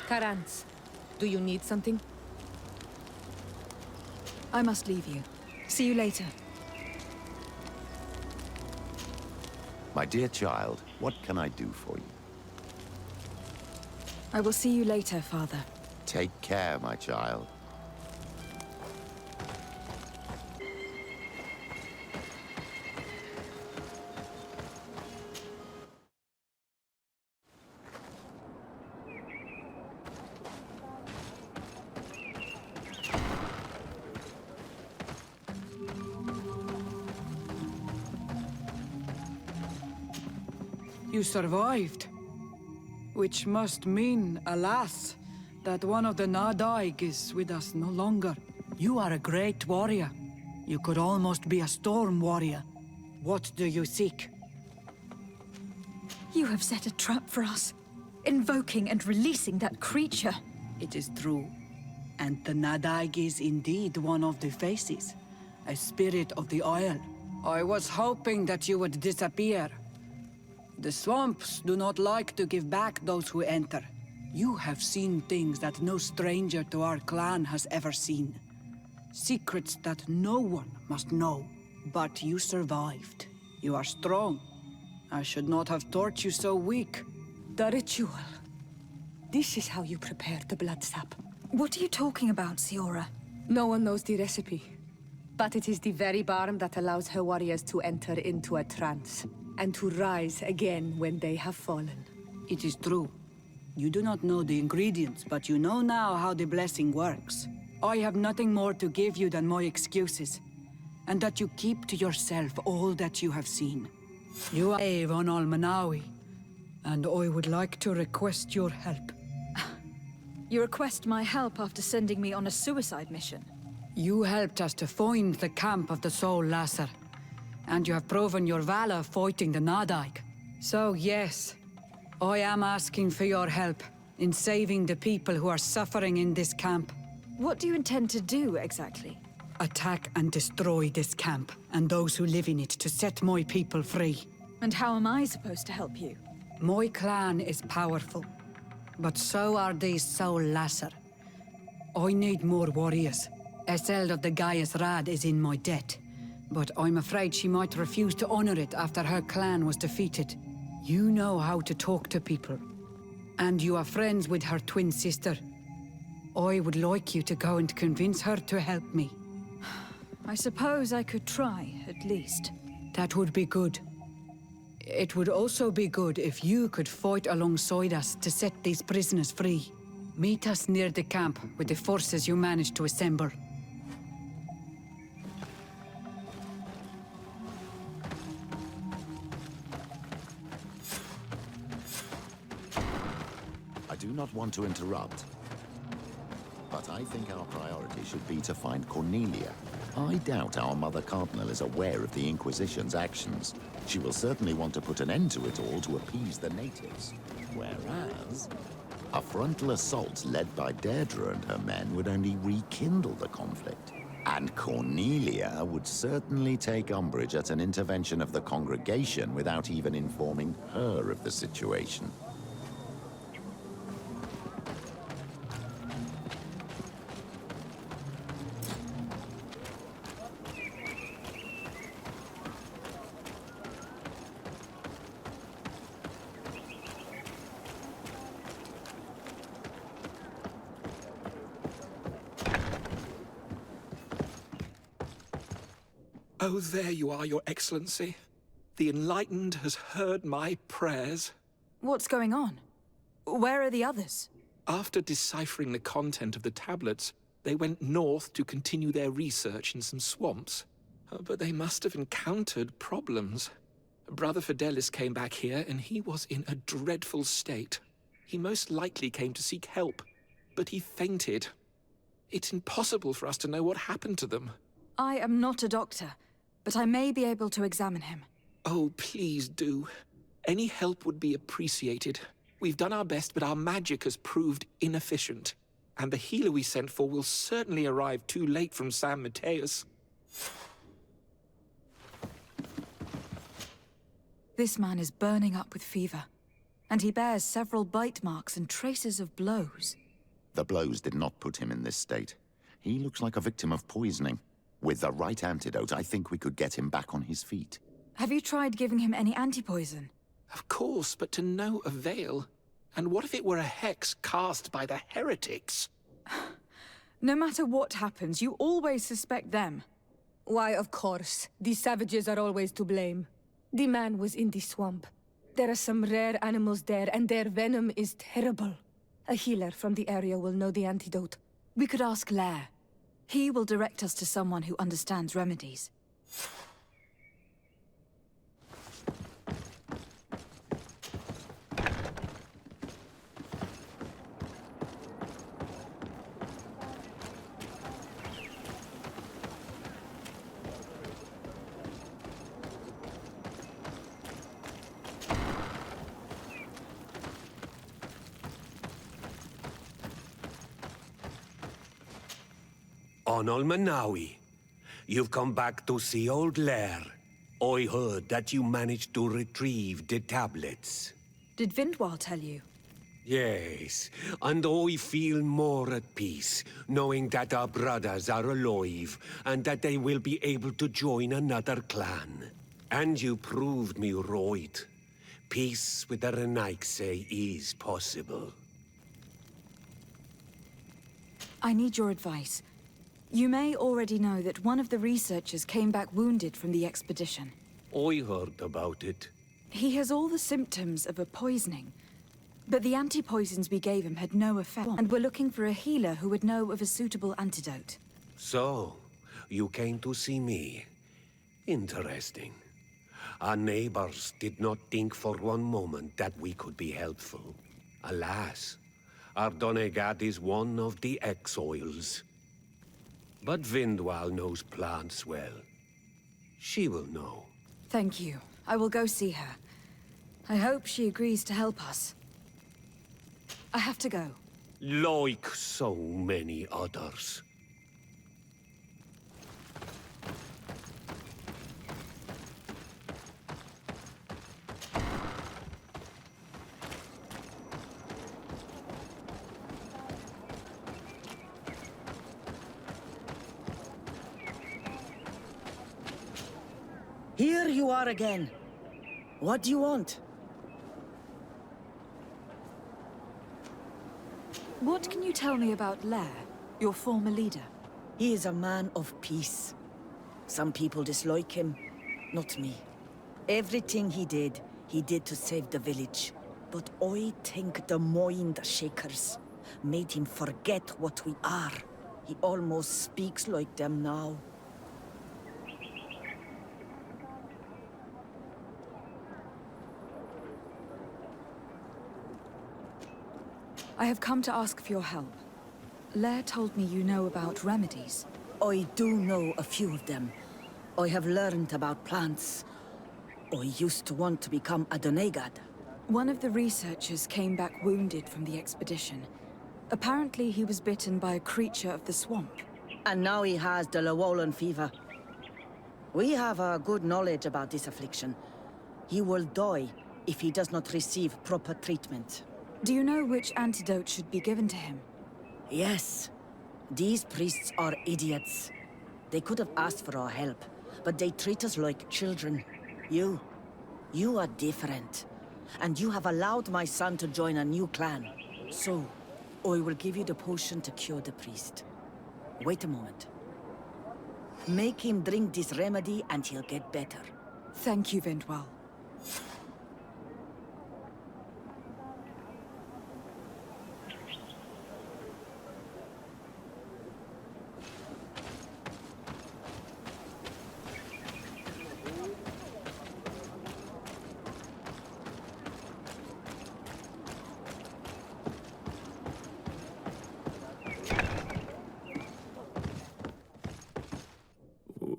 Karantz, do you need something? I must leave you. See you later. My dear child, what can I do for you? I will see you later, Father. Take care, my child. You survived. Which must mean, alas, that one of the Nadaig is with us no longer. You are a great warrior. You could almost be a storm warrior. What do you seek? You have set a trap for us, invoking and releasing that creature. It is true. And the Nadaig is indeed one of the faces, a spirit of the Isle. I was hoping that you would disappear. The swamps do not like to give back those who enter. You have seen things that no stranger to our clan has ever seen. Secrets that no one must know. But you survived. You are strong. I should not have thought you so weak. The ritual. This is how you prepare the blood sap. What are you talking about, Siora? No one knows the recipe. But it is the very barm that allows her warriors to enter into a trance, and to rise again when they have fallen. It is true. You do not know the ingredients, but you know now how the blessing works. I have nothing more to give you than my excuses, and that you keep to yourself all that you have seen. You are Avon Almanawi, and I would like to request your help. You request my help after sending me on a suicide mission. You helped us to find the camp of the Soul Lasser, and you have proven your valor fighting the Nadaig. So yes, I am asking for your help in saving the people who are suffering in this camp. What do you intend to do, exactly? Attack and destroy this camp, and those who live in it, to set my people free. And how am I supposed to help you? My clan is powerful, but so are these Soul Lasser. I need more warriors. Eseld of the Gaius Rad is in my debt, but I'm afraid she might refuse to honor it after her clan was defeated. You know how to talk to people, and you are friends with her twin sister. I would like you to go and convince her to help me. I suppose I could try, at least. That would be good. It would also be good if you could fight alongside us to set these prisoners free. Meet us near the camp with the forces you managed to assemble. I do not want to interrupt, but I think our priority should be to find Cornelia. I doubt our Mother Cardinal is aware of the Inquisition's actions. She will certainly want to put an end to it all to appease the natives. Whereas, a frontal assault led by Deirdre and her men would only rekindle the conflict. And Cornelia would certainly take umbrage at an intervention of the congregation without even informing her of the situation. Oh, there you are, Your Excellency. The Enlightened has heard my prayers. What's going on? Where are the others? After deciphering the content of the tablets, they went north to continue their research in some swamps. But they must have encountered problems. Brother Fidelis came back here, and he was in a dreadful state. He most likely came to seek help, but he fainted. It's impossible for us to know what happened to them. I am not a doctor, but I may be able to examine him. Oh, please do. Any help would be appreciated. We've done our best, but our magic has proved inefficient. And the healer we sent for will certainly arrive too late from San Mateus. This man is burning up with fever. And he bears several bite marks and traces of blows. The blows did not put him in this state. He looks like a victim of poisoning. With the right antidote, I think we could get him back on his feet. Have you tried giving him any anti-poison? Of course, but to no avail. And what if it were a hex cast by the heretics? No matter what happens, you always suspect them. Why, of course. The savages are always to blame. The man was in the swamp. There are some rare animals there, and their venom is terrible. A healer from the area will know the antidote. We could ask Lair. He will direct us to someone who understands remedies. Onol Manawi, you've come back to see old Lair. I heard that you managed to retrieve the tablets. Did Vindwal tell you? Yes, and I feel more at peace, knowing that our brothers are alive, and that they will be able to join another clan. And you proved me right. Peace with the Renaigse is possible. I need your advice. You may already know that one of the researchers came back wounded from the expedition. I heard about it. He has all the symptoms of a poisoning. But the anti-poisons we gave him had no effect, and we're looking for a healer who would know of a suitable antidote. So, you came to see me. Interesting. Our neighbors did not think for one moment that we could be helpful. Alas, our Donegad is one of the exiles. But Vindwal knows plants well. She will know. Thank you. I will go see her. I hope she agrees to help us. I have to go. Like so many others. Here you are again. What do you want? What can you tell me about Lair, your former leader? He is a man of peace. Some people dislike him, not me. Everything he did to save the village. But I think the mind shakers made him forget what we are. He almost speaks like them now. I have come to ask for your help. Lair told me you know about remedies. I do know a few of them. I have learned about plants. I used to want to become a Donegad. One of the researchers came back wounded from the expedition. Apparently he was bitten by a creature of the swamp. And now he has the Llewellyn fever. We have a good knowledge about this affliction. He will die if he does not receive proper treatment. Do you know which antidote should be given to him? Yes. These priests are idiots. They could have asked for our help, but they treat us like children. You are different. And you have allowed my son to join a new clan. So, I will give you the potion to cure the priest. Wait a moment. Make him drink this remedy and he'll get better. Thank you, Vindwal.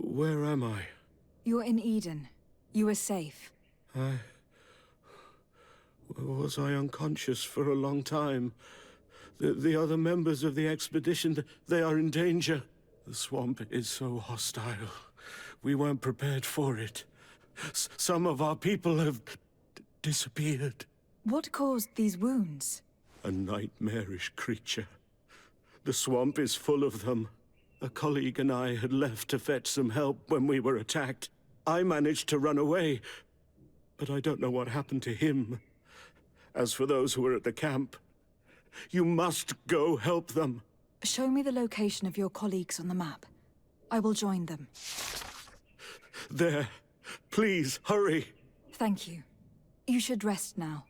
Where am I? You're in Eden. You are safe. Was I unconscious for a long time? The other members of the expedition, they are in danger. The swamp is so hostile. We weren't prepared for it. Some of our people have disappeared. What caused these wounds? A nightmarish creature. The swamp is full of them. A colleague and I had left to fetch some help when we were attacked. I managed to run away, but I don't know what happened to him. As for those who were at the camp, you must go help them. Show me the location of your colleagues on the map. I will join them. There. Please, hurry. Thank you. You should rest now.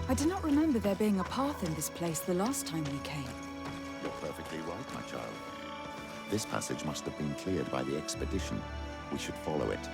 I do not remember there being a path in this place the last time we came. You're perfectly right, my child. This passage must have been cleared by the expedition. We should follow it.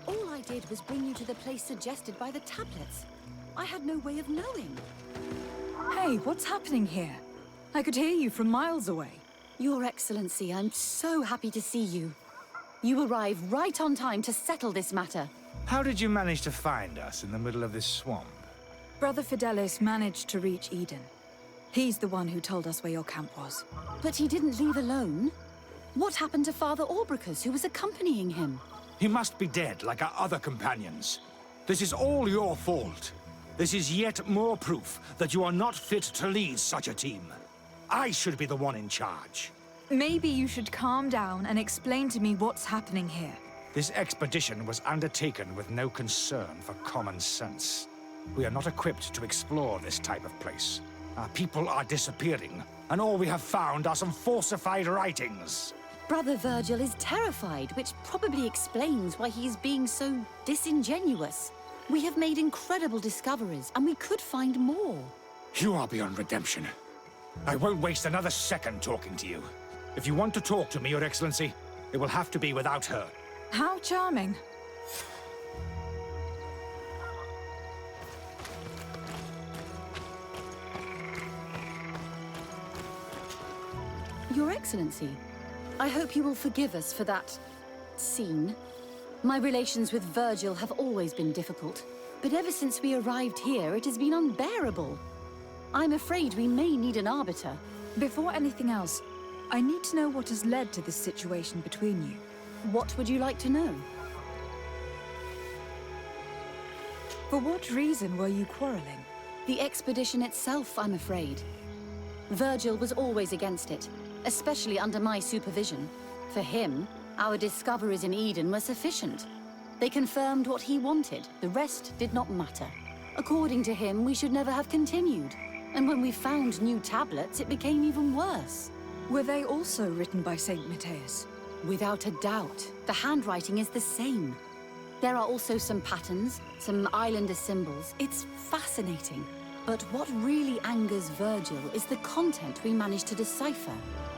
All I did was bring you to the place suggested by the tablets. I had no way of knowing. Hey, what's happening here? I could hear you from miles away. Your Excellency, I'm so happy to see you. You arrived right on time to settle this matter. How did you manage to find us in the middle of this swamp? Brother Fidelis managed to reach Eden. He's the one who told us where your camp was. But he didn't leave alone. What happened to Father Albricus, who was accompanying him? He must be dead, like our other companions. This is all your fault. This is yet more proof that you are not fit to lead such a team. I should be the one in charge. Maybe you should calm down and explain to me what's happening here. This expedition was undertaken with no concern for common sense. We are not equipped to explore this type of place. Our people are disappearing, and all we have found are some falsified writings. Brother Virgil is terrified, which probably explains why he's being so disingenuous. We have made incredible discoveries, and we could find more. You are beyond redemption. I won't waste another second talking to you. If you want to talk to me, Your Excellency, it will have to be without her. How charming. Your Excellency, I hope you will forgive us for that scene. My relations with Virgil have always been difficult, but ever since we arrived here, it has been unbearable. I'm afraid we may need an arbiter. Before anything else, I need to know what has led to this situation between you. What would you like to know? For what reason were you quarreling? The expedition itself, I'm afraid. Virgil was always against it, especially under my supervision. For him, our discoveries in Eden were sufficient. They confirmed what he wanted. The rest did not matter. According to him, we should never have continued. And when we found new tablets, it became even worse. Were they also written by Saint Matthias? Without a doubt. The handwriting is the same. There are also some patterns, some islander symbols. It's fascinating. But what really angers Virgil is the content we managed to decipher.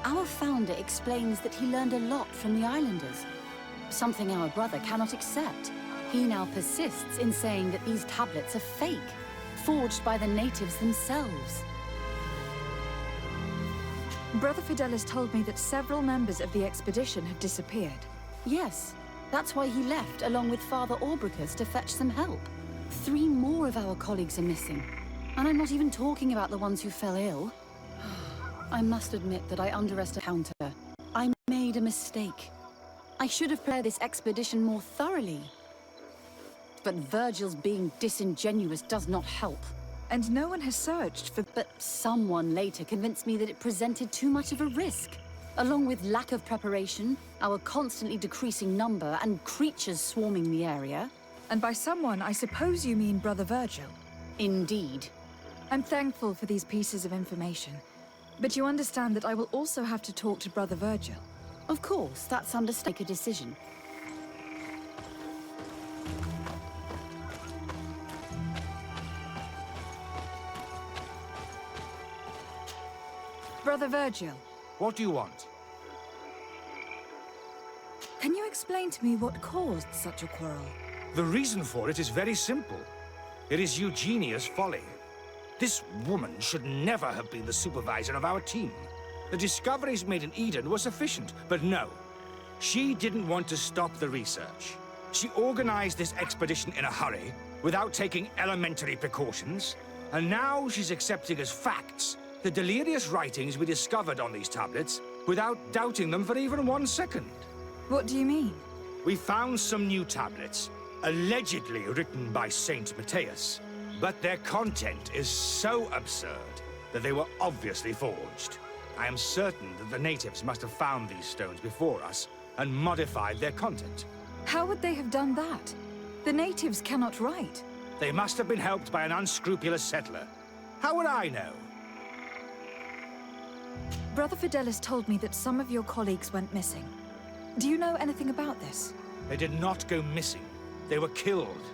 Our founder explains that he learned a lot from the islanders, something our brother cannot accept. He now persists in saying that these tablets are fake, forged by the natives themselves. Brother Fidelis told me that several members of the expedition have disappeared. Yes, That's why he left, along with Father Orbricus, to fetch some help. 3 more of our colleagues are missing. And I'm not even talking about the ones who fell ill. I must admit that I underestimated the counter. I made a mistake. I should have planned this expedition more thoroughly. But Virgil's being disingenuous does not help. And no one has searched for... But someone later convinced me that it presented too much of a risk. Along with lack of preparation, our constantly decreasing number, and creatures swarming the area. And by someone, I suppose you mean Brother Virgil. Indeed. I'm thankful for these pieces of information. But you understand that I will also have to talk to Brother Virgil. Of course, that's understandable. Make a decision. Brother Virgil, What do you want? can you explain to me what caused such a quarrel? The reason for it is very simple. It is Eugenia's folly. This woman should never have been the supervisor of our team. The discoveries made in Eden were sufficient, but no. She didn't want to stop the research. She organized this expedition in a hurry, without taking elementary precautions, and now she's accepting as facts the delirious writings we discovered on these tablets, without doubting them for even 1 second. What do you mean? We found some new tablets, allegedly written by Saint Matthias, but their content is so absurd that they were obviously forged. I am certain that the natives must have found these stones before us and modified their content. How would they have done that? The natives cannot write. They must have been helped by an unscrupulous settler. How would I know? Brother Fidelis told me that some of your colleagues went missing. Do you know anything about this? They did not go missing. They were killed.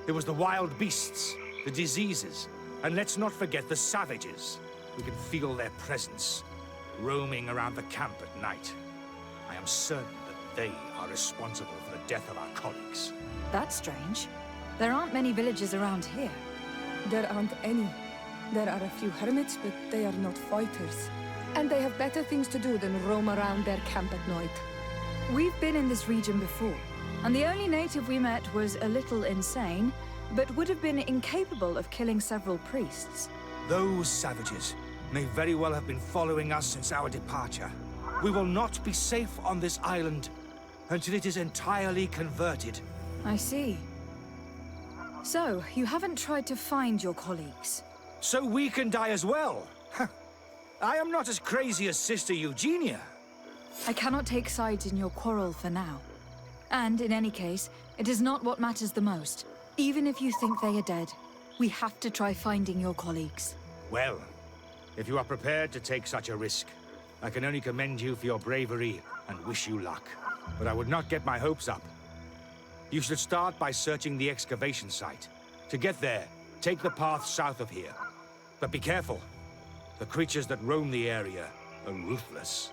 There was the wild beasts, the diseases, and let's not forget the savages. We can feel their presence, roaming around the camp at night. I am certain that they are responsible for the death of our colleagues. That's strange. There aren't many villages around here. There aren't any. There are a few hermits, but they are not fighters. And they have better things to do than roam around their camp at night. We've been in this region before, and the only native we met was a little insane, but would have been incapable of killing several priests. Those savages may very well have been following us since our departure. We will not be safe on this island until it is entirely converted. I see. So, you haven't tried to find your colleagues? So we can die as well. I am not as crazy as Sister Eugenia. I cannot take sides in your quarrel for now. And in any case, it is not what matters the most. Even if you think they are dead, we have to try finding your colleagues. Well, if you are prepared to take such a risk, I can only commend you for your bravery and wish you luck. But I would not get my hopes up. You should start by searching the excavation site. To get there, take the path south of here. But be careful. The creatures that roam the area are ruthless.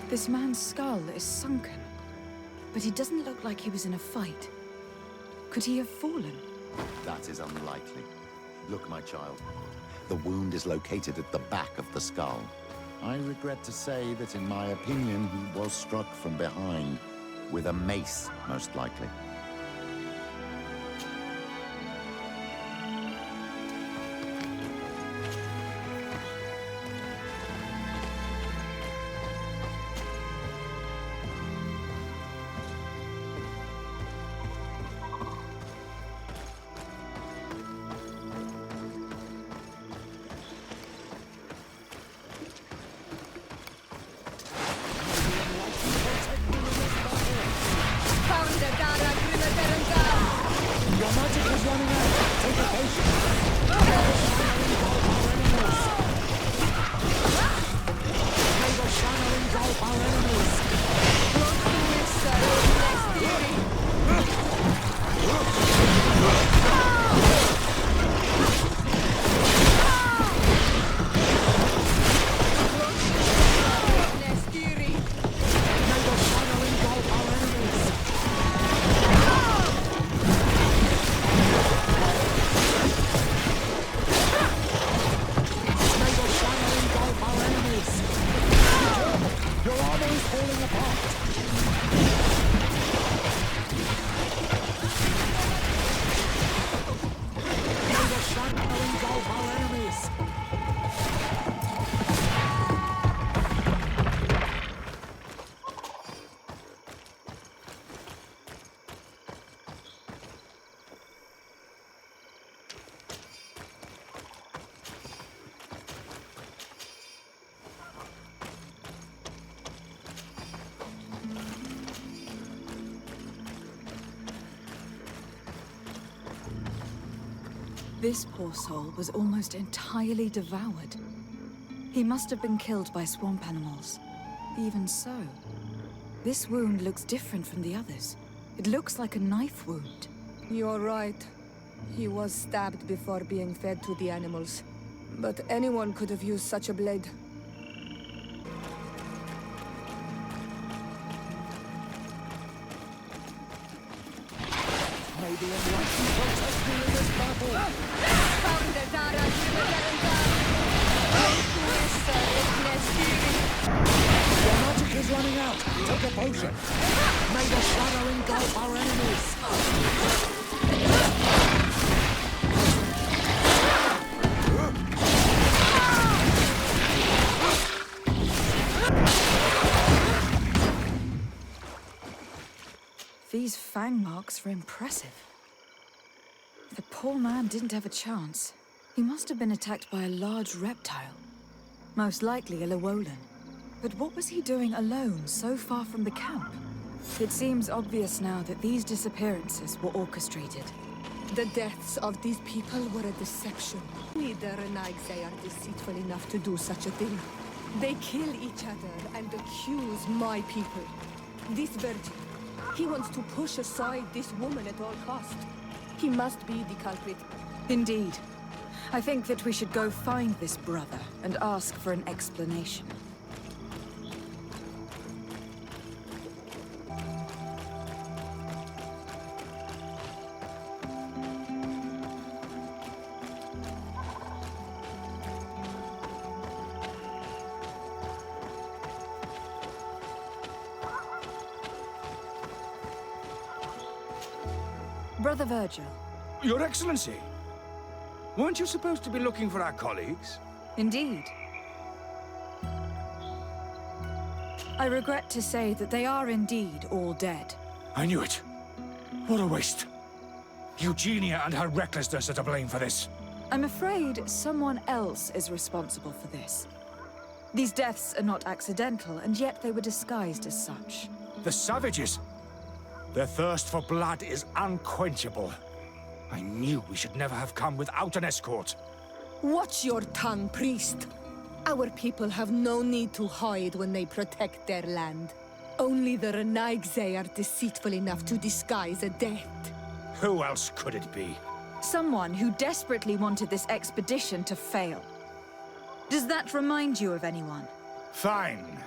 This man's skull is sunken, but he doesn't look like he was in a fight. Could he have fallen? That is unlikely. Look, my child. The wound is located at the back of the skull. I regret to say that, in my opinion, he was struck from behind. With a mace, most likely. Found the Dara This poor soul was almost entirely devoured. He must have been killed by swamp animals. Even so, this wound looks different from the others. It looks like a knife wound. You're right. He was stabbed before being fed to the animals. But anyone could have used such a blade. Maybe enlightened protest me in this battle. The magic is running out. Take a potion. May the shadow engulf our enemies. These fang marks were impressive. The poor man didn't have a chance. He must have been attacked by a large reptile. Most likely a Llewellyn. But what was he doing alone, so far from the camp? It seems obvious now that these disappearances were orchestrated. The deaths of these people were a deception. Neither Renaigse are deceitful enough to do such a thing. They kill each other and accuse my people. This virgin, he wants to push aside this woman at all cost. He must be the culprit. Indeed. I think that we should go find this brother and ask for an explanation. Brother Virgil. Your Excellency! Weren't you supposed to be looking for our colleagues? Indeed. I regret to say that they are indeed all dead. I knew it. What a waste. Eugenia and her recklessness are to blame for this. I'm afraid someone else is responsible for this. These deaths are not accidental, and yet they were disguised as such. The savages! Their thirst for blood is unquenchable. I knew we should never have come without an escort. Watch your tongue, priest. Our people have no need to hide when they protect their land. Only the Renaigse are deceitful enough to disguise a death. Who else could it be? Someone who desperately wanted this expedition to fail. Does that remind you of anyone? Fine.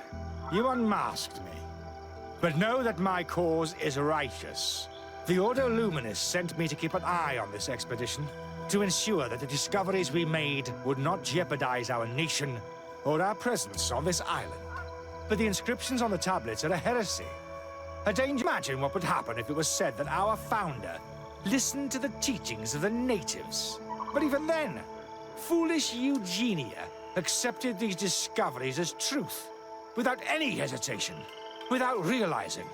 You unmasked me. But know that my cause is righteous. The Ordo Luminis sent me to keep an eye on this expedition, to ensure that the discoveries we made would not jeopardize our nation or our presence on this island. But the inscriptions on the tablets are a heresy. A danger. Imagine what would happen if it was said that our founder listened to the teachings of the natives. But even then, foolish Eugenia accepted these discoveries as truth, without any hesitation, without realizing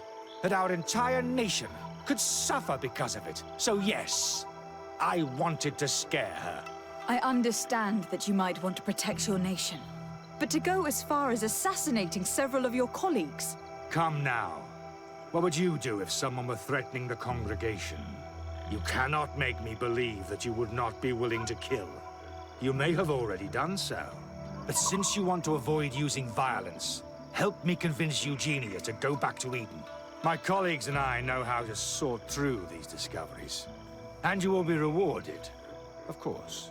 that our entire nation could suffer because of it. So yes, I wanted to scare her. I understand that you might want to protect your nation. But to go as far as assassinating several of your colleagues... Come now. What would you do if someone were threatening the congregation? You cannot make me believe that you would not be willing to kill. You may have already done so. But since you want to avoid using violence, help me convince Eugenia to go back to Eden. My colleagues and I know how to sort through these discoveries. And you will be rewarded, of course.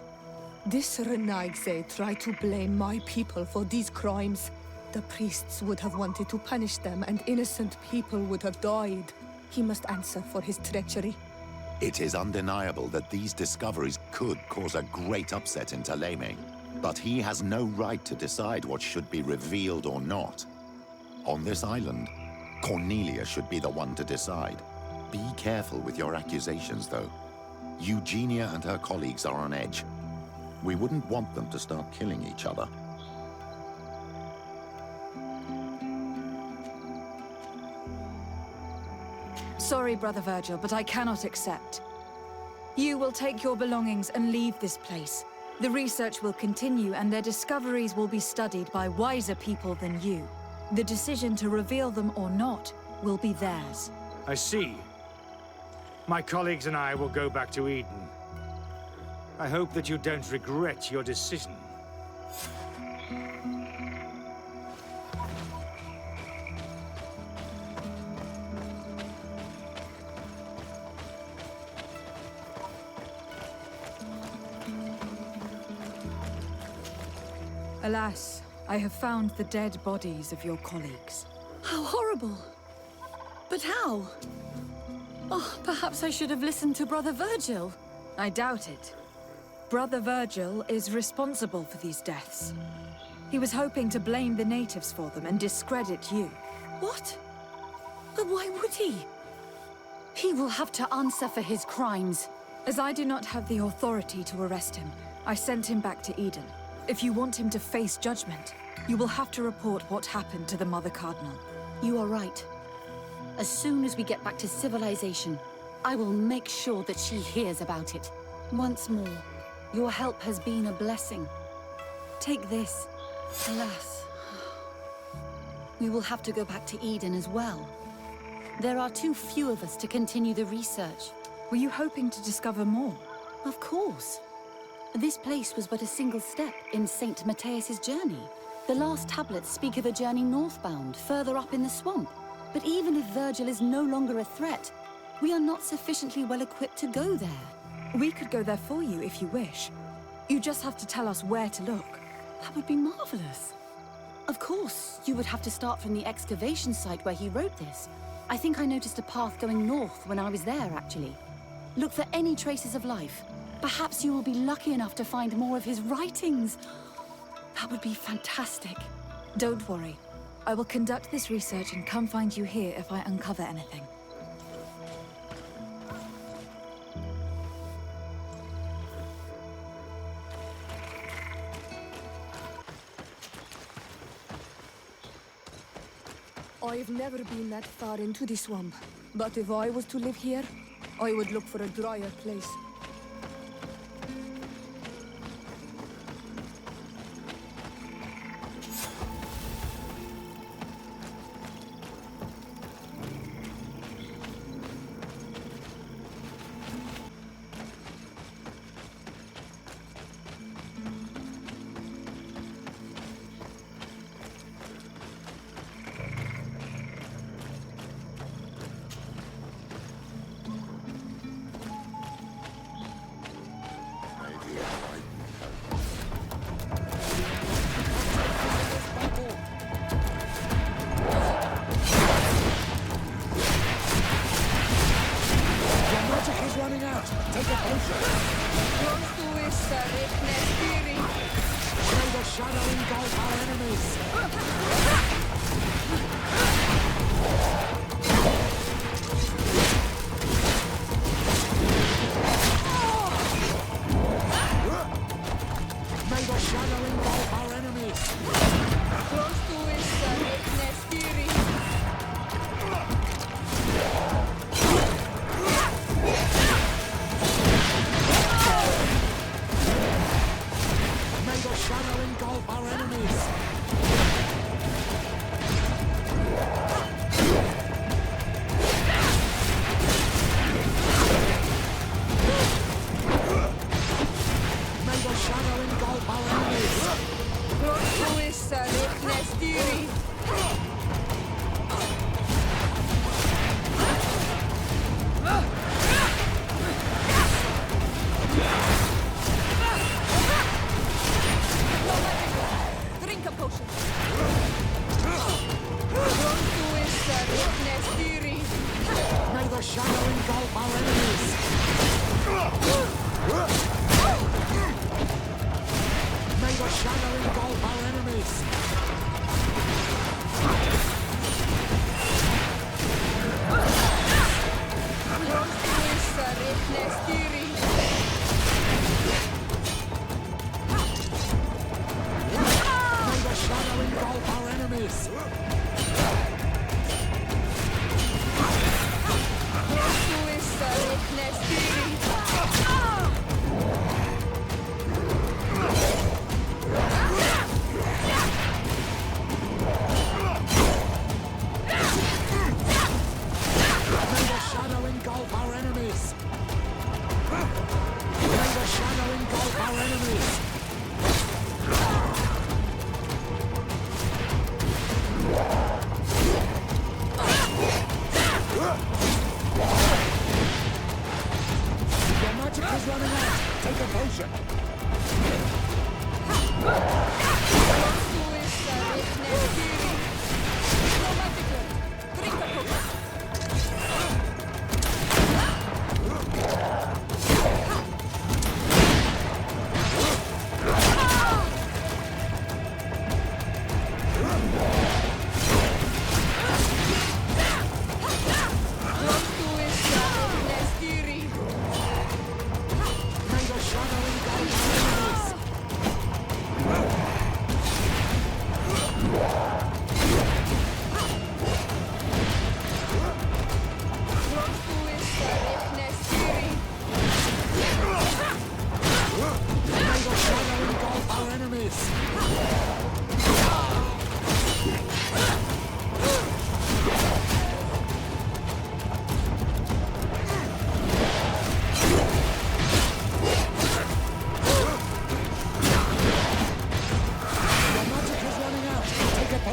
This Renaigse tried to blame my people for these crimes. The priests would have wanted to punish them, and innocent people would have died. He must answer for his treachery. It is undeniable that these discoveries could cause a great upset in Thélème. But he has no right to decide what should be revealed or not. On this island, Cornelia should be the one to decide. Be careful with your accusations, though. Eugenia and her colleagues are on edge. We wouldn't want them to start killing each other. Sorry, Brother Virgil, but I cannot accept. You will take your belongings and leave this place. The research will continue, and their discoveries will be studied by wiser people than you. The decision to reveal them or not will be theirs. I see. My colleagues and I will go back to Eden. I hope that you don't regret your decision. Alas, I have found the dead bodies of your colleagues. How horrible! But how? Oh, perhaps I should have listened to Brother Virgil. I doubt it. Brother Virgil is responsible for these deaths. He was hoping to blame the natives for them and discredit you. What? But why would he? He will have to answer for his crimes. As I do not have the authority to arrest him, I sent him back to Eden. If you want him to face judgment, you will have to report what happened to the Mother Cardinal. You are right. As soon as we get back to civilization, I will make sure that she hears about it. Once more, your help has been a blessing. Take this. Alas, we will have to go back to Eden as well. There are too few of us to continue the research. Were you hoping to discover more? Of course. This place was but a single step in St. Matthias's journey. The last tablets speak of a journey northbound, further up in the swamp. But even if Virgil is no longer a threat, we are not sufficiently well equipped to go there. We could go there for you if you wish. You just have to tell us where to look. That would be marvelous. Of course, you would have to start from the excavation site where he wrote this. I think I noticed a path going north when I was there, actually. Look for any traces of life. Perhaps you will be lucky enough to find more of his writings. That would be fantastic. Don't worry. I will conduct this research and come find you here if I uncover anything. I've never been that far into the swamp. But if I was to live here, I would look for a drier place.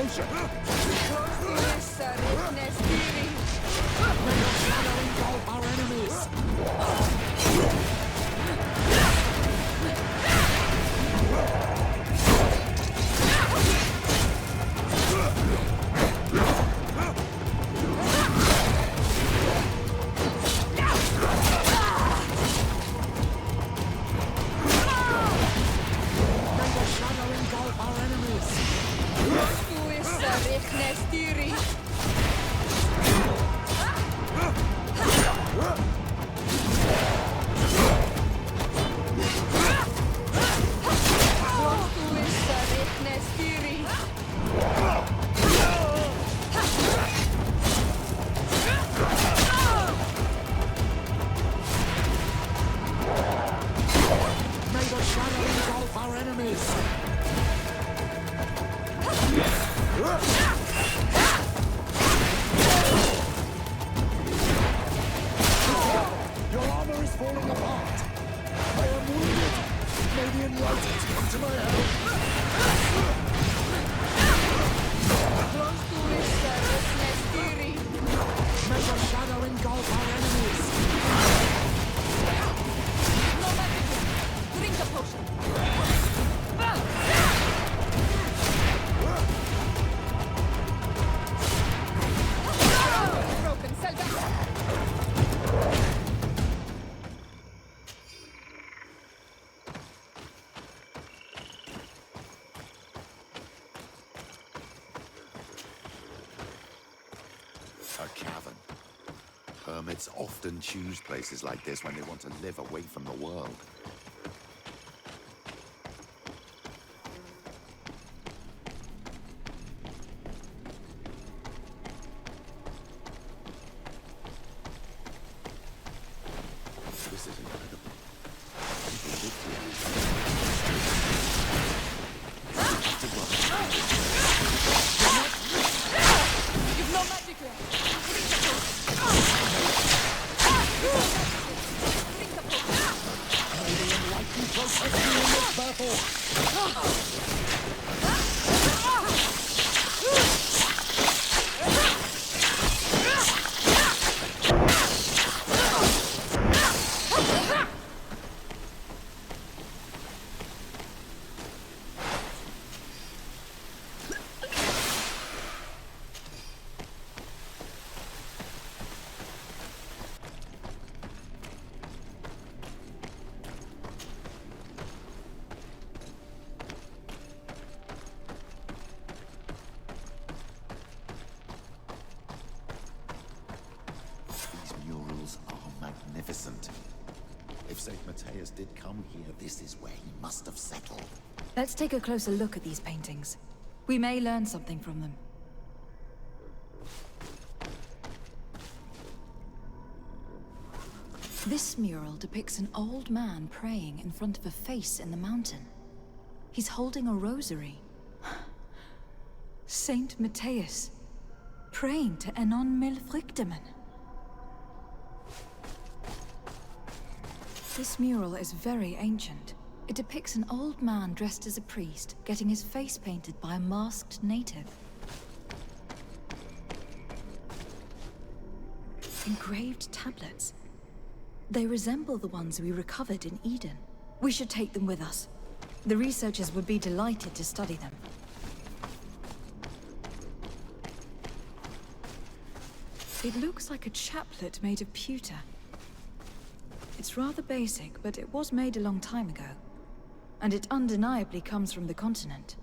potion! A cavern. Hermits often choose places like this when they want to live away from the world. This is incredible. People live You've no magic left. Magnificent. If St. Matthias did come here, this is where he must have settled. Let's take a closer look at these paintings. We may learn something from them. This mural depicts an old man praying in front of a face in the mountain. He's holding a rosary. Saint Matthias, praying to Enon Milfrichtemen. This mural is very ancient. It depicts an old man dressed as a priest, getting his face painted by a masked native. Engraved tablets. They resemble the ones we recovered in Eden. We should take them with us. The researchers would be delighted to study them. It looks like a chaplet made of pewter. It's rather basic, but it was made a long time ago. And it undeniably comes from the continent.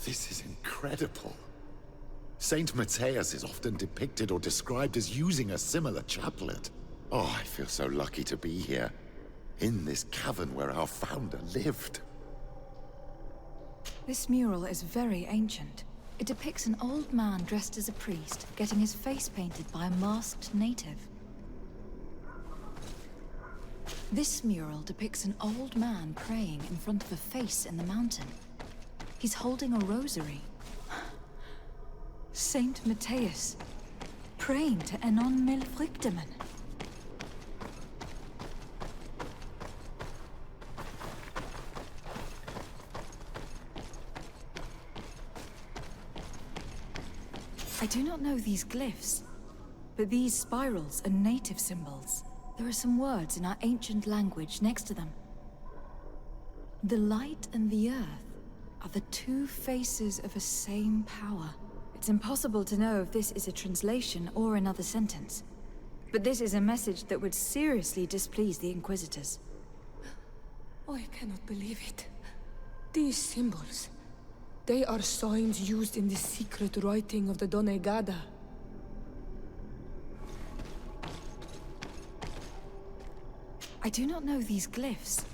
This is incredible. Saint Matthias is often depicted or described as using a similar chaplet. Oh, I feel so lucky to be here, in this cavern where our founder lived. This mural is very ancient. It depicts an old man dressed as a priest, getting his face painted by a masked native. This mural depicts an old man praying in front of a face in the mountain. He's holding a rosary. Saint Matthias, praying to Enon Milfrichtemen. I do not know these glyphs, but these spirals are native symbols. There are some words in our ancient language next to them. The light and the earth are the two faces of a same power. It's impossible to know if this is a translation or another sentence. But this is a message that would seriously displease the Inquisitors. I cannot believe it. These symbols, they are signs used in the secret writing of the Donegada. I do not know these glyphs,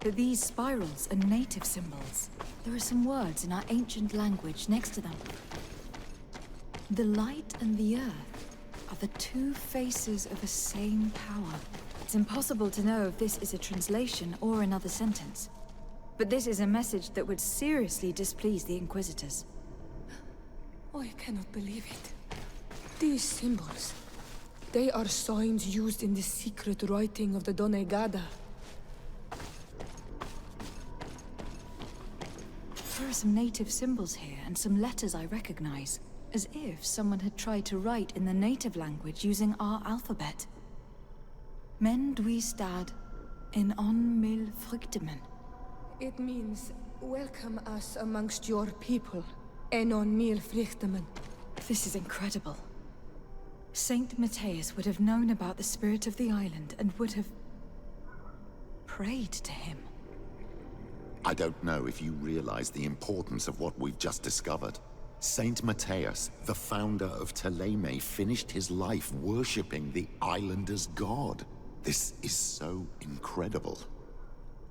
but these spirals are native symbols. There are some words in our ancient language next to them. The light and the earth are the two faces of a same power. It's impossible to know if this is a translation or another sentence. But this is a message that would seriously displease the Inquisitors. I cannot believe it. These symbols, they are signs used in the secret writing of the Donegada. There are some native symbols here and some letters I recognize, as if someone had tried to write in the native language using our alphabet. Men duistad en on mil frichtemen. It means, welcome us amongst your people, Enon mil frichtemen. This is incredible. Saint Matthias would have known about the spirit of the island and would have prayed to him. I don't know if you realize the importance of what we've just discovered. Saint Matthias, the founder of Thélème, finished his life worshipping the islanders' god. This is so incredible.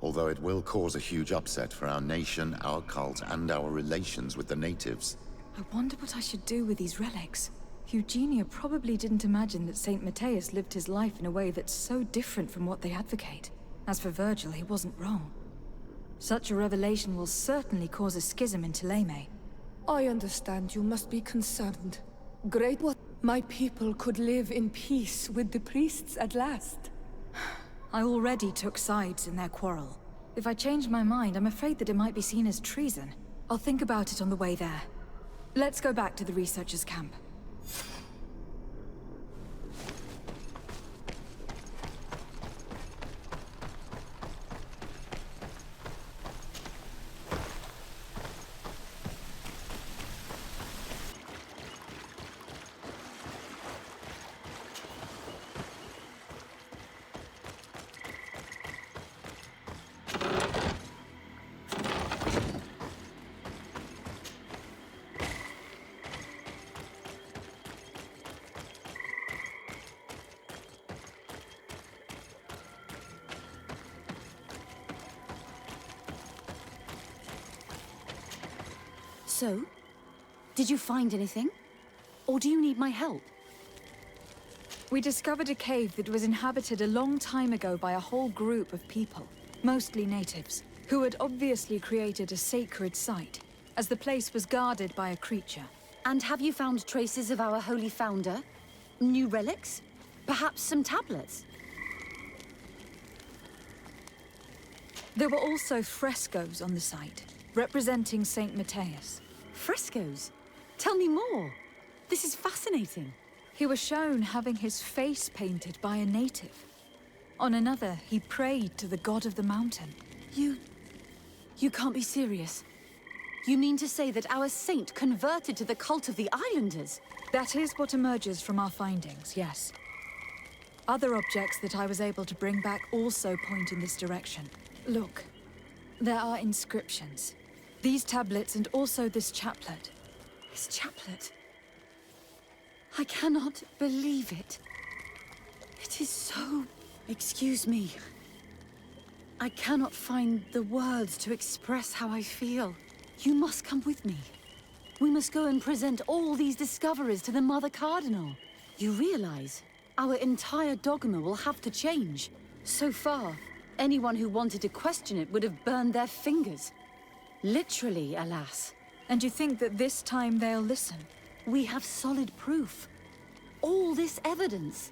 Although it will cause a huge upset for our nation, our cult, and our relations with the natives. I wonder what I should do with these relics. Eugenia probably didn't imagine that Saint Matthias lived his life in a way that's so different from what they advocate. As for Virgil, he wasn't wrong. Such a revelation will certainly cause a schism in Thélème. I understand you must be concerned. Great what my people could live in peace with the priests at last. I already took sides in their quarrel. If I change my mind, I'm afraid that it might be seen as treason. I'll think about it on the way there. Let's go back to the researchers' camp. So, did you find anything? Or do you need my help? We discovered a cave that was inhabited a long time ago by a whole group of people, mostly natives, who had obviously created a sacred site, as the place was guarded by a creature. And have you found traces of our holy founder? New relics? Perhaps some tablets? There were also frescoes on the site, representing Saint Matthias. Frescoes? Tell me more. This is fascinating. He was shown having his face painted by a native. On another, he prayed to the god of the mountain. You can't be serious. You mean to say that our saint converted to the cult of the Islanders? That is what emerges from our findings, yes. Other objects that I was able to bring back also point in this direction. Look, there are inscriptions. These tablets and also this chaplet. This chaplet? I cannot believe it. It is so... Excuse me. I cannot find the words to express how I feel. You must come with me. We must go and present all these discoveries to the Mother Cardinal. You realize our entire dogma will have to change. So far, anyone who wanted to question it would have burned their fingers. Literally, alas. And you think that this time they'll listen? We have solid proof. All this evidence.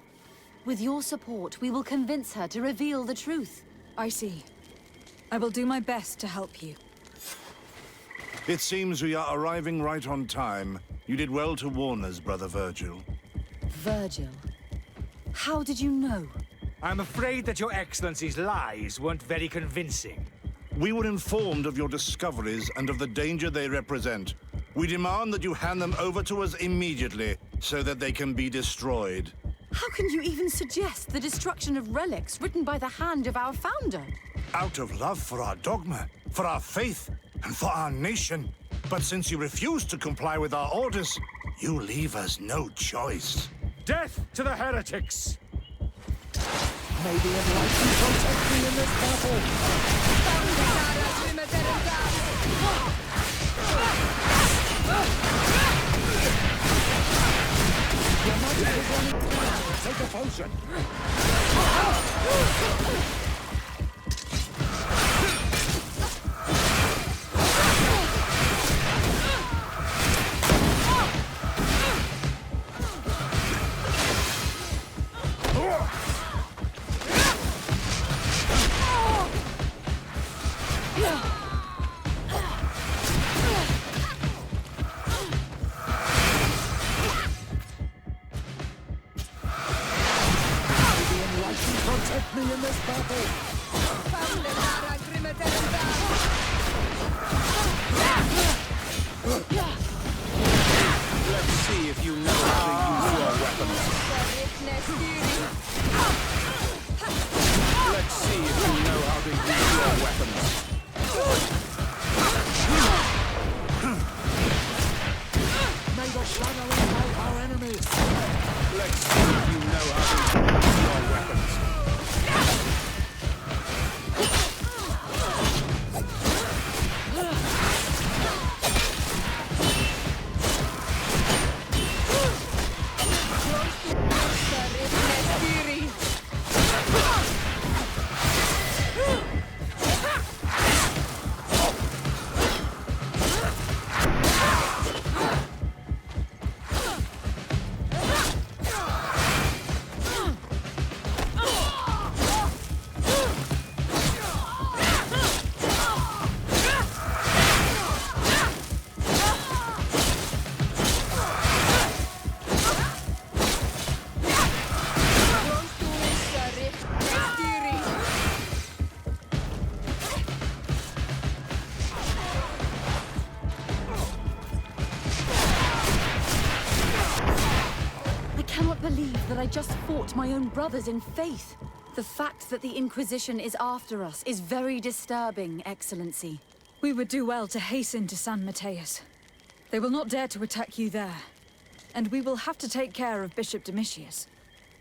With your support, we will convince her to reveal the truth. I see. I will do my best to help you. It seems we are arriving right on time. You did well to warn us, Brother Virgil. Virgil? How did you know? I'm afraid that your Excellency's lies weren't very convincing. We were informed of your discoveries and of the danger they represent. We demand that you hand them over to us immediately, so that they can be destroyed. How can you even suggest the destruction of relics written by the hand of our founder? Out of love for our dogma, for our faith, and for our nation. But since you refuse to comply with our orders, you leave us no choice. Death to the heretics! May the enlightened protect me in this battle! Take a potion! Protect me in this battle! Let's see if you know how to use your weapons. Let's see if you know how to use your weapons. May the shadow engulf our enemies! Let's see if you know how to use your weapons. I just fought my own brothers in faith. The fact that the Inquisition is after us is very disturbing, Excellency. We would do well to hasten to San Mateus. They will not dare to attack you there. And we will have to take care of Bishop Domitius.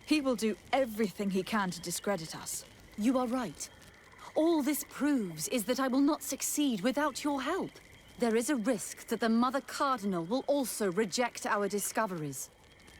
He will do everything he can to discredit us. You are right. All this proves is that I will not succeed without your help. There is a risk that the Mother Cardinal will also reject our discoveries.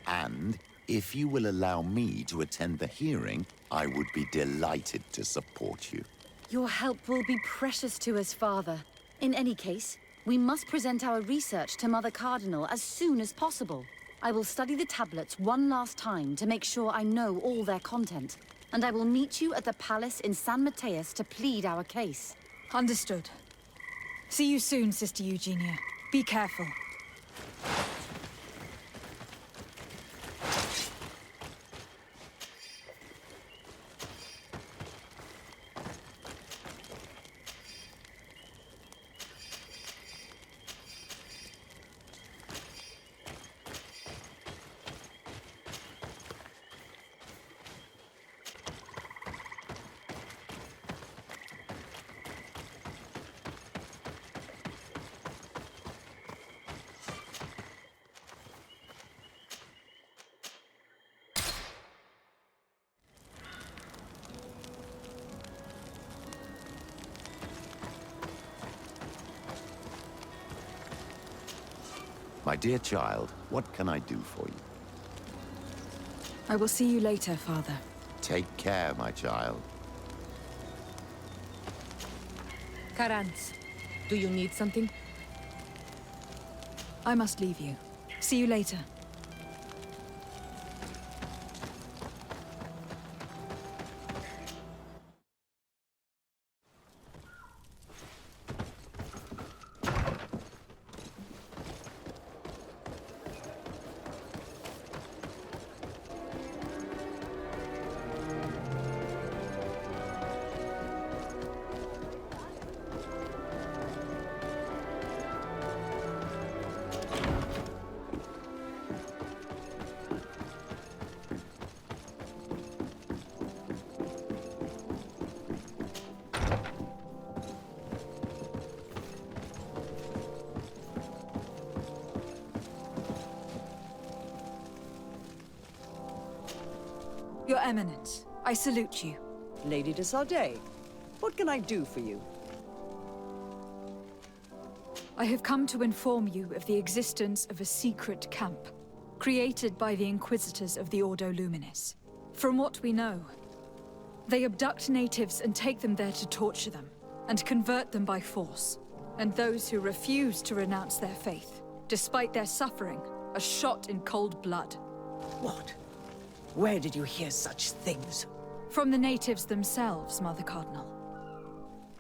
And if you will allow me to attend the hearing, I would be delighted to support you. Your help will be precious to us, Father. In any case, we must present our research to Mother Cardinal as soon as possible. I will study the tablets one last time to make sure I know all their content. And I will meet you at the palace in San Mateus to plead our case. Understood. See you soon, Sister Eugenia. Be careful. My dear child, what can I do for you? I will see you later, Father. Take care, my child. Karans, do you need something? I must leave you. See you later. Your Eminence, I salute you. Lady de Sardet, what can I do for you? I have come to inform you of the existence of a secret camp, created by the Inquisitors of the Ordo Luminis. From what we know, they abduct natives and take them there to torture them, and convert them by force. And those who refuse to renounce their faith, despite their suffering, are shot in cold blood. What? Where did you hear such things? From the natives themselves, Mother Cardinal.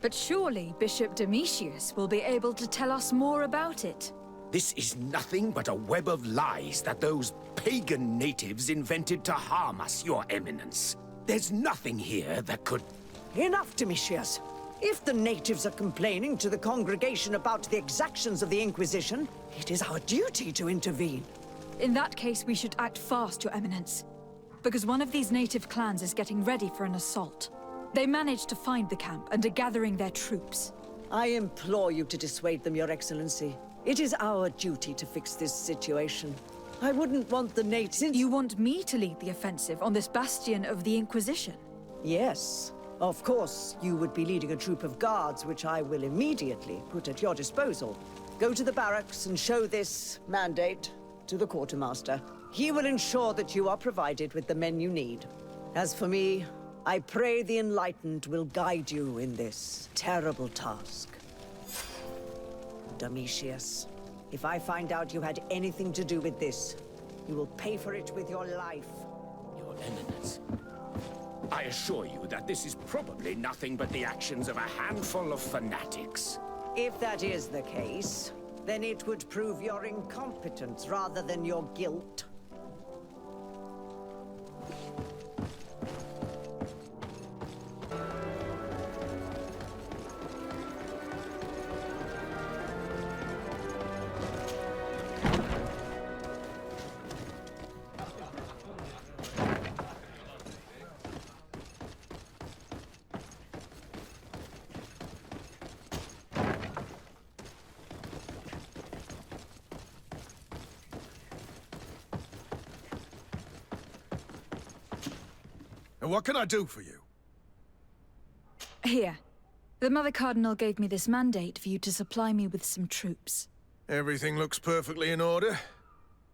But surely Bishop Domitius will be able to tell us more about it. This is nothing but a web of lies that those pagan natives invented to harm us, Your Eminence. There's nothing here that could... Enough, Domitius. If the natives are complaining to the congregation about the exactions of the Inquisition, it is our duty to intervene. In that case, we should act fast, Your Eminence. Because one of these native clans is getting ready for an assault. They managed to find the camp and are gathering their troops. I implore you to dissuade them, Your Excellency. It is our duty to fix this situation. I wouldn't want the natives... You want me to lead the offensive on this bastion of the Inquisition? Yes. Of course, you would be leading a troop of guards, which I will immediately put at your disposal. Go to the barracks and show this mandate to the quartermaster. He will ensure that you are provided with the men you need. As for me, I pray the Enlightened will guide you in this terrible task. Domitius, if I find out you had anything to do with this, you will pay for it with your life. Your Eminence, I assure you that this is probably nothing but the actions of a handful of fanatics. If that is the case, then it would prove your incompetence rather than your guilt. And what can I do for you? Here. The Mother Cardinal gave me this mandate for you to supply me with some troops. Everything looks perfectly in order.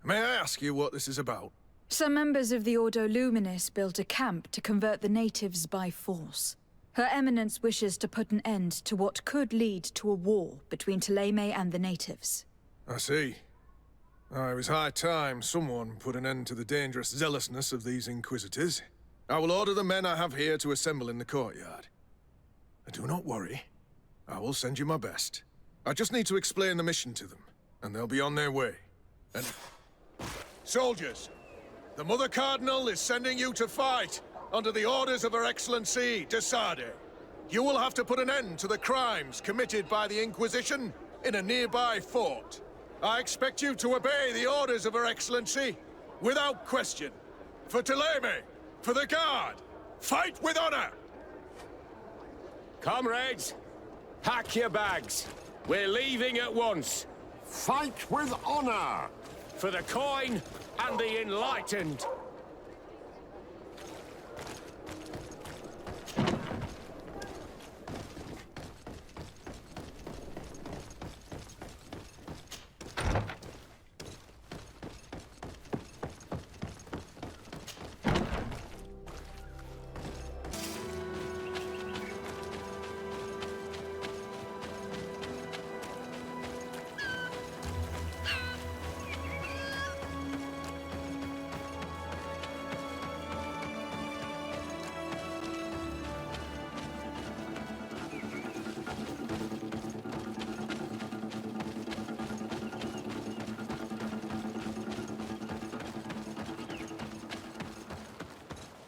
May I ask you what this is about? Some members of the Ordo Luminis built a camp to convert the natives by force. Her Eminence wishes to put an end to what could lead to a war between Thélème and the natives. I see. It was high time someone put an end to the dangerous zealousness of these Inquisitors. I will order the men I have here to assemble in the courtyard. Do not worry. I will send you my best. I just need to explain the mission to them, and they'll be on their way. And... Soldiers! The Mother Cardinal is sending you to fight under the orders of Her Excellency de Sardet. You will have to put an end to the crimes committed by the Inquisition in a nearby fort. I expect you to obey the orders of Her Excellency without question. For Thélème! For the Guard! Fight with honor! Comrades, pack your bags. We're leaving at once. Fight with honor! For the coin and the enlightened.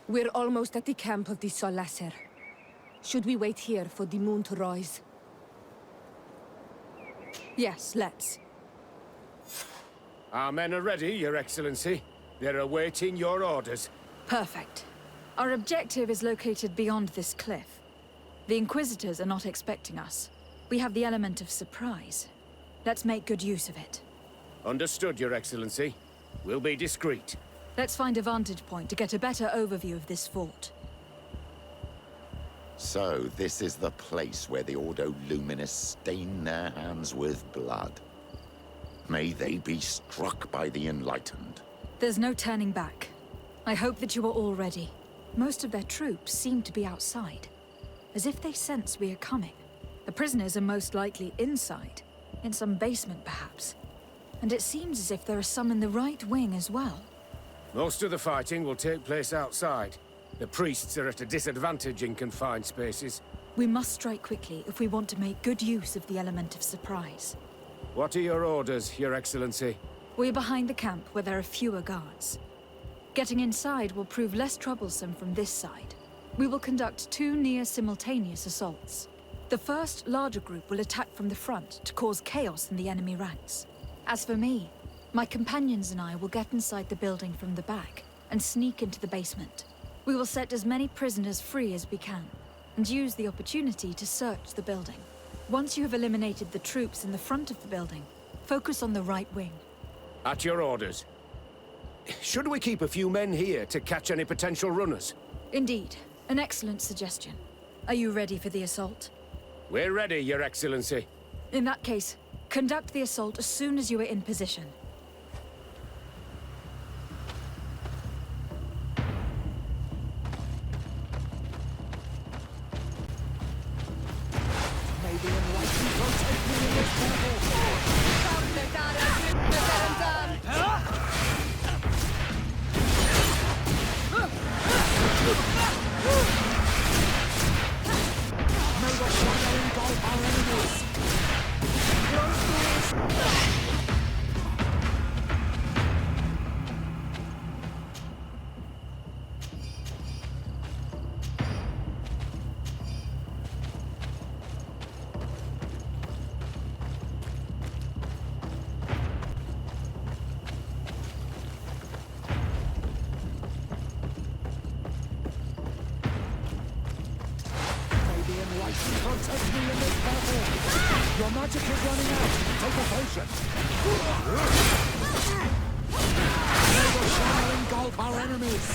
We're almost at the camp of the Solasser. Should we wait here for the moon to rise? Yes, let's. Our men are ready, Your Excellency. They're awaiting your orders. Perfect. Our objective is located beyond this cliff. The Inquisitors are not expecting us. We have the element of surprise. Let's make good use of it. Understood, Your Excellency. We'll be discreet. Let's find a vantage point to get a better overview of this fort. So, this is the place where the Ordo Luminis stain their hands with blood. May they be struck by the Enlightened. There's no turning back. I hope that you are all ready. Most of their troops seem to be outside, as if they sense we are coming. The prisoners are most likely inside, in some basement perhaps. And it seems as if there are some in the right wing as well. Most of the fighting will take place outside. The priests are at a disadvantage in confined spaces. We must strike quickly if we want to make good use of the element of surprise. What are your orders, Your Excellency? We're behind the camp where there are fewer guards. Getting inside will prove less troublesome from this side. We will conduct 2 near-simultaneous assaults. The first, larger group will attack from the front to cause chaos in the enemy ranks. As for me, my companions and I will get inside the building from the back and sneak into the basement. We will set as many prisoners free as we can, and use the opportunity to search the building. Once you have eliminated the troops in the front of the building, focus on the right wing. At your orders. Should we keep a few men here to catch any potential runners? Indeed, an excellent suggestion. Are you ready for the assault? We're ready, Your Excellency. In that case, conduct the assault as soon as you are in position. May the Enlightened protect me in this battle! May the shadow engulf our enemies! Protect me in this battle! Your magic is running out! Take a potion! May the shadow engulf our enemies!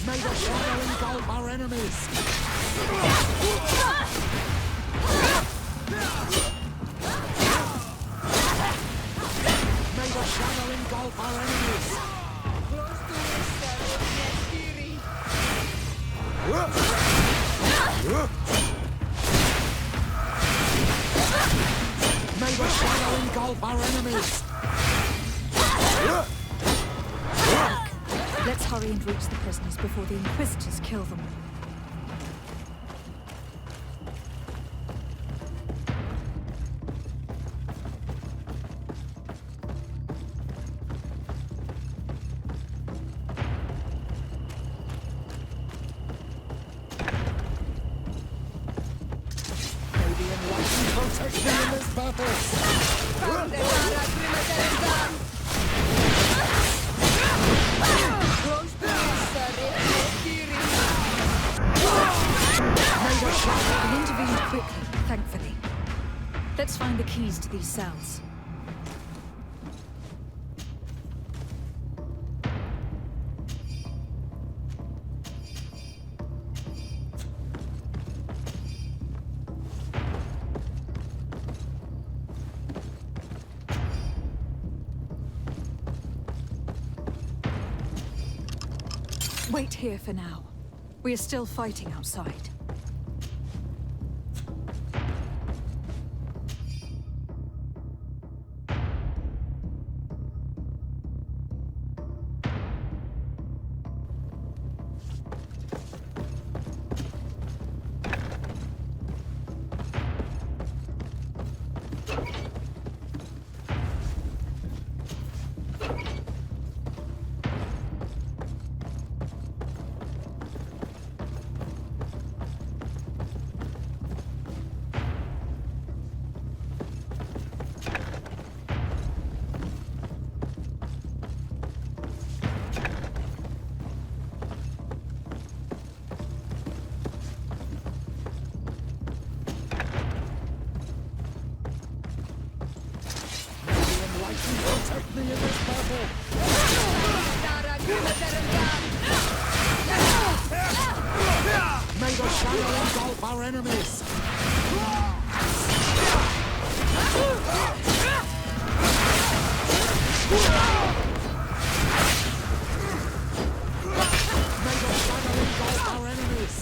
May the shadow engulf our enemies! May the shadow engulf our enemies! May the shadow engulf our enemies! Let's hurry and reach the prisoners before the Inquisitors kill them all. May the Enlightened protect me in this battle! We intervened quickly, thankfully. Let's find the keys to these cells. Wait here for now. We are still fighting outside. Protect me in this battle! May the shadow engulf our enemies! May the shadow engulf our enemies!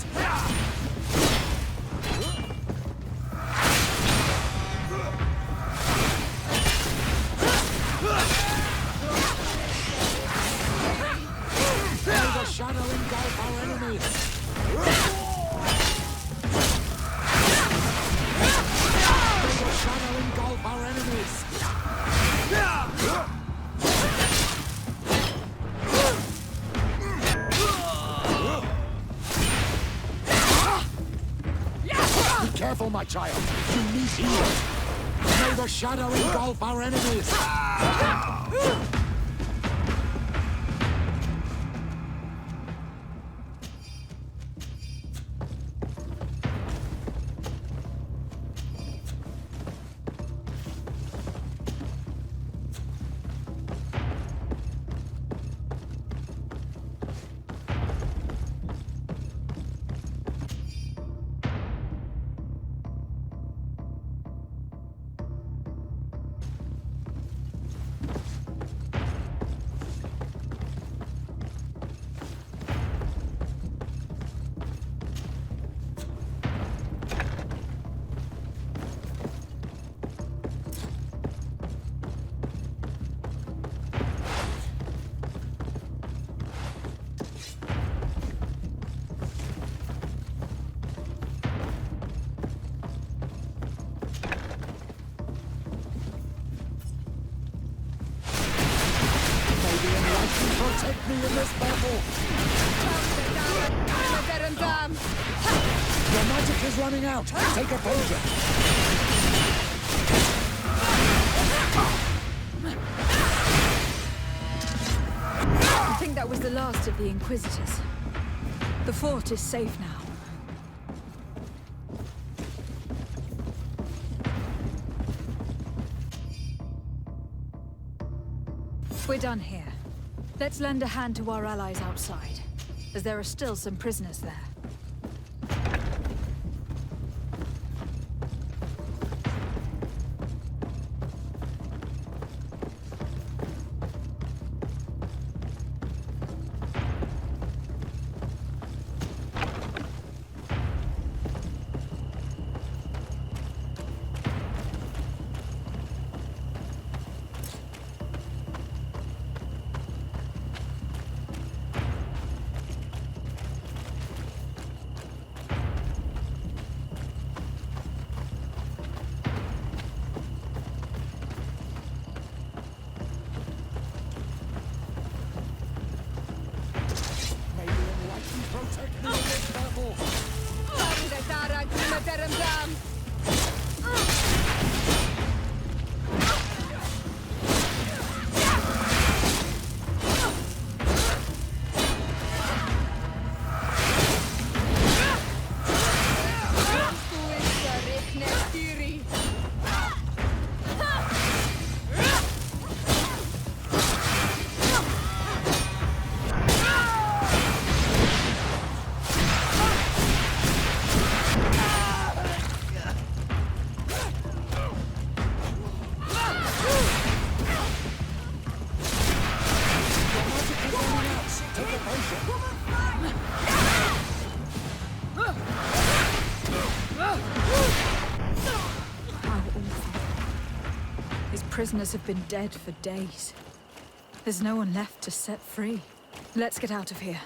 Shadow engulf our enemies! May the shadow engulf our enemies! Be careful, my child. You need healing. May the shadow engulf our enemies! Protect me in this battle! Your magic is running out! Take a potion! I think that was the last of the Inquisitors. The fort is safe now. We're done here. Let's lend a hand to our allies outside, as there are still some prisoners there. prisoners have been dead for days. There's no one left to set free. Let's get out of here.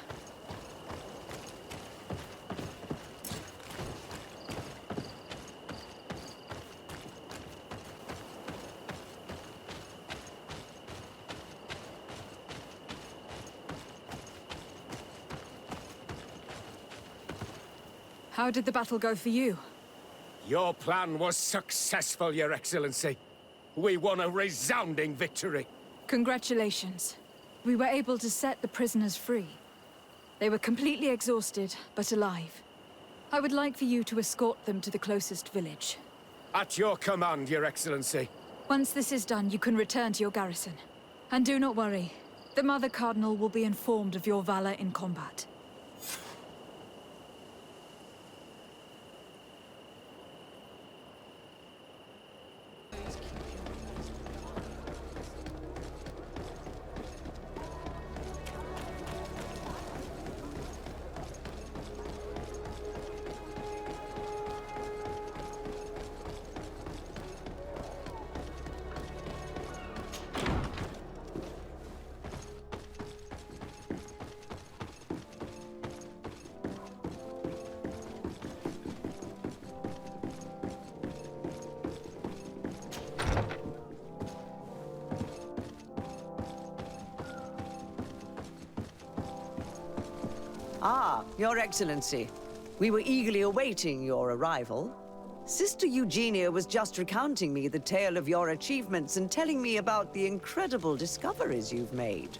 How did the battle go for you? Your plan was successful, Your Excellency. We won a resounding victory. Congratulations. We were able to set the prisoners free. They were completely exhausted, but alive. I would like for you to escort them to the closest village. At your command, Your Excellency. Once this is done, you can return to your garrison. And do not worry. The Mother Cardinal will be informed of your valor in combat. Ah, Your Excellency. We were eagerly awaiting your arrival. Sister Eugenia was just recounting me the tale of your achievements and telling me about the incredible discoveries you've made.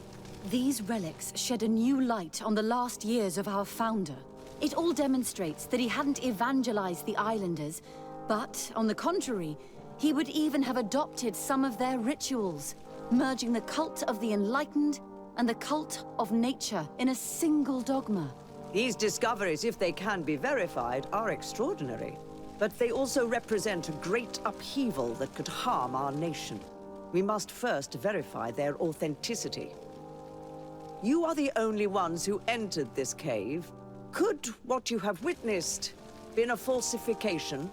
These relics shed a new light on the last years of our founder. It all demonstrates that he hadn't evangelized the islanders, but, on the contrary, he would even have adopted some of their rituals, merging the cult of the enlightened and the cult of nature in a single dogma. These discoveries, if they can be verified, are extraordinary. But they also represent a great upheaval that could harm our nation. We must first verify their authenticity. You are the only ones who entered this cave. Could what you have witnessed been a falsification?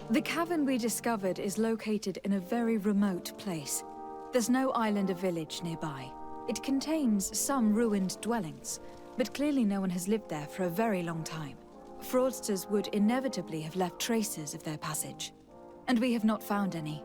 The cavern we discovered is located in a very remote place. There's no island or village nearby. It contains some ruined dwellings, but clearly no one has lived there for a very long time. Fraudsters would inevitably have left traces of their passage, and we have not found any.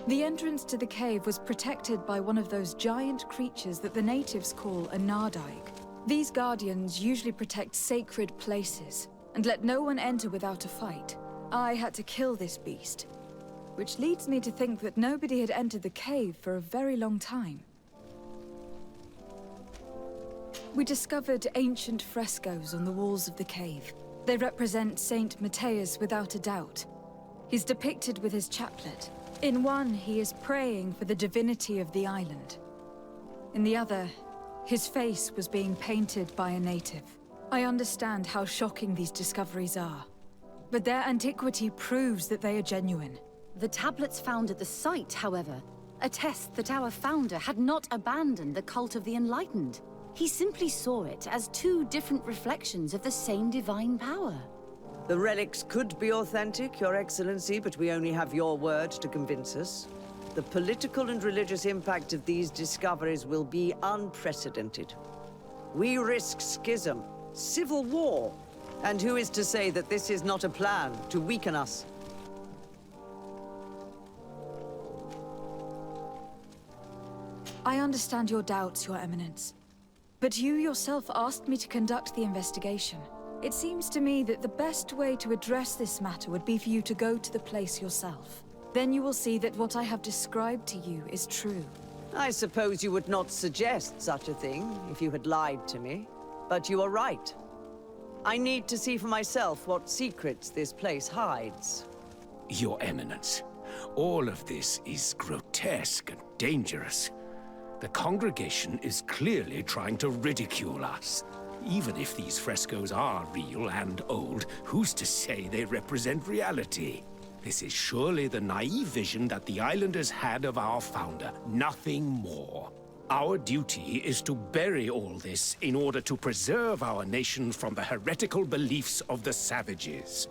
The entrance to the cave was protected by one of those giant creatures that the natives call a Nardaig. These guardians usually protect sacred places, and let no one enter without a fight. I had to kill this beast, which leads me to think that nobody had entered the cave for a very long time. We discovered ancient frescoes on the walls of the cave. They represent Saint Matthias without a doubt. He's depicted with his chaplet. In one, he is praying for the divinity of the island. In the other, his face was being painted by a native. I understand how shocking these discoveries are, but their antiquity proves that they are genuine. The tablets found at the site, however, attest that our founder had not abandoned the cult of the enlightened. He simply saw it as two different reflections of the same divine power. The relics could be authentic, Your Excellency, but we only have your word to convince us. The political and religious impact of these discoveries will be unprecedented. We risk schism, civil war, and who is to say that this is not a plan to weaken us? I understand your doubts, Your Eminence. But you yourself asked me to conduct the investigation. It seems to me that the best way to address this matter would be for you to go to the place yourself. Then you will see that what I have described to you is true. I suppose you would not suggest such a thing if you had lied to me. But you are right. I need to see for myself what secrets this place hides. Your Eminence, all of this is grotesque and dangerous. The congregation is clearly trying to ridicule us. Even if these frescoes are real and old, who's to say they represent reality? This is surely the naive vision that the islanders had of our founder, nothing more. Our duty is to bury all this in order to preserve our nation from the heretical beliefs of the savages.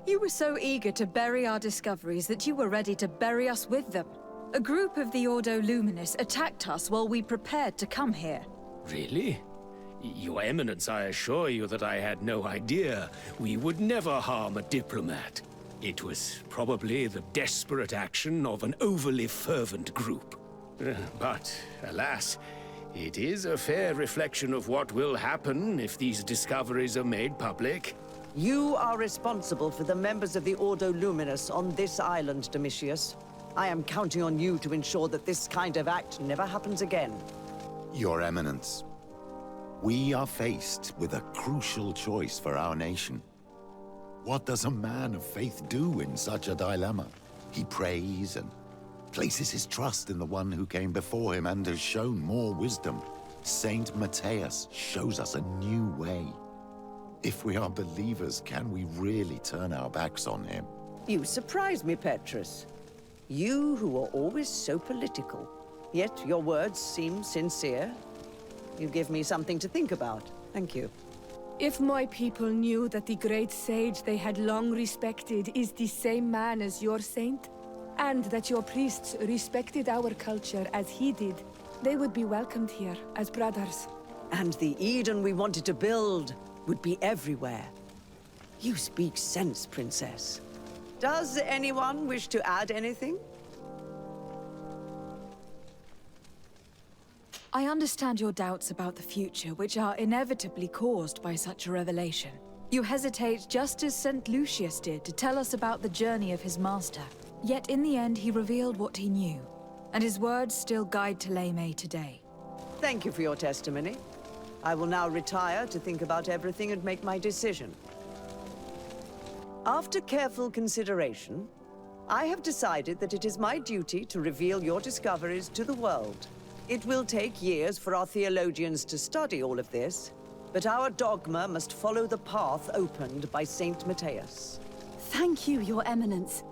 You were so eager to bury our discoveries that you were ready to bury us with them. A group of the Ordo Luminous attacked us while we prepared to come here. Really? Your Eminence, I assure you that I had no idea. We would never harm a diplomat. It was probably the desperate action of an overly fervent group. But, alas, it is a fair reflection of what will happen if these discoveries are made public. You are responsible for the members of the Ordo Luminous on this island, Domitius. I am counting on you to ensure that this kind of act never happens again. Your Eminence, we are faced with a crucial choice for our nation. What does a man of faith do in such a dilemma? He prays and places his trust in the one who came before him and has shown more wisdom. Saint Matthias shows us a new way. If we are believers, can we really turn our backs on him? You surprise me, Petrus. You who are always so political. Yet your words seem sincere. You give me something to think about. Thank you. If my people knew that the great sage they had long respected is the same man as your saint, and that your priests respected our culture as he did, they would be welcomed here as brothers. And the Eden we wanted to build would be everywhere. You speak sense, Princess. Does anyone wish to add anything? I understand your doubts about the future, which are inevitably caused by such a revelation. You hesitate just as St. Lucius did to tell us about the journey of his master. Yet in the end, he revealed what he knew, and his words still guide Thélème today. Thank you for your testimony. I will now retire to think about everything and make my decision. After careful consideration, I have decided that it is my duty to reveal your discoveries to the world. It will take years for our theologians to study all of this, but our dogma must follow the path opened by Saint Matthias. Thank you, Your Eminence.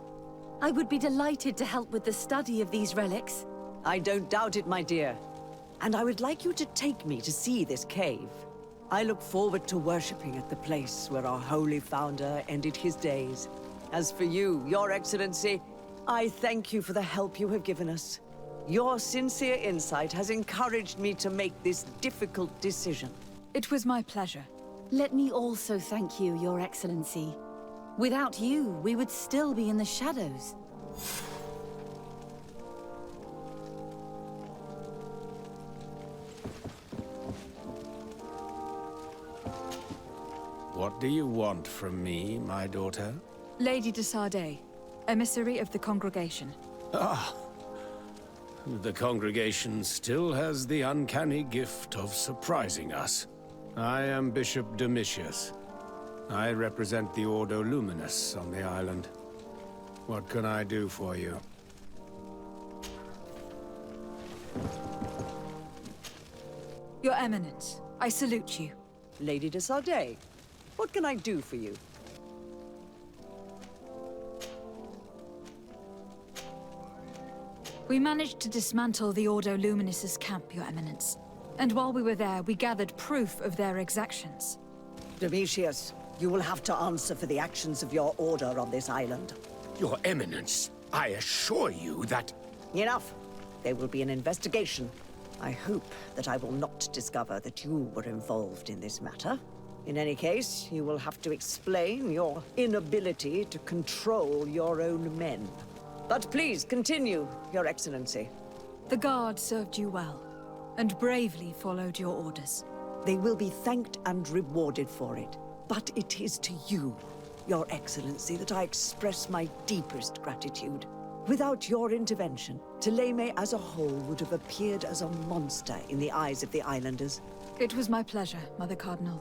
I would be delighted to help with the study of these relics. I don't doubt it, my dear. And I would like you to take me to see this cave. I look forward to worshipping at the place where our holy founder ended his days. As for you, Your Excellency, I thank you for the help you have given us. Your sincere insight has encouraged me to make this difficult decision. It was my pleasure. Let me also thank you, Your Excellency. Without you, we would still be in the shadows. What do you want from me, my daughter? Lady de Sardet, emissary of the congregation. Ah! The congregation still has the uncanny gift of surprising us. I am Bishop Domitius. I represent the Ordo Luminous on the island. What can I do for you? Your Eminence, I salute you. Lady de Sardet, what can I do for you? We managed to dismantle the Ordo Luminous's camp, Your Eminence. And while we were there, we gathered proof of their exactions. Domitius, you will have to answer for the actions of your order on this island. Your Eminence, I assure you that... Enough. There will be an investigation. I hope that I will not discover that you were involved in this matter. In any case, you will have to explain your inability to control your own men. But please, continue, Your Excellency. The Guard served you well, and bravely followed your orders. They will be thanked and rewarded for it. But it is to you, Your Excellency, that I express my deepest gratitude. Without your intervention, Thélème as a whole would have appeared as a monster in the eyes of the islanders. It was my pleasure, Mother Cardinal.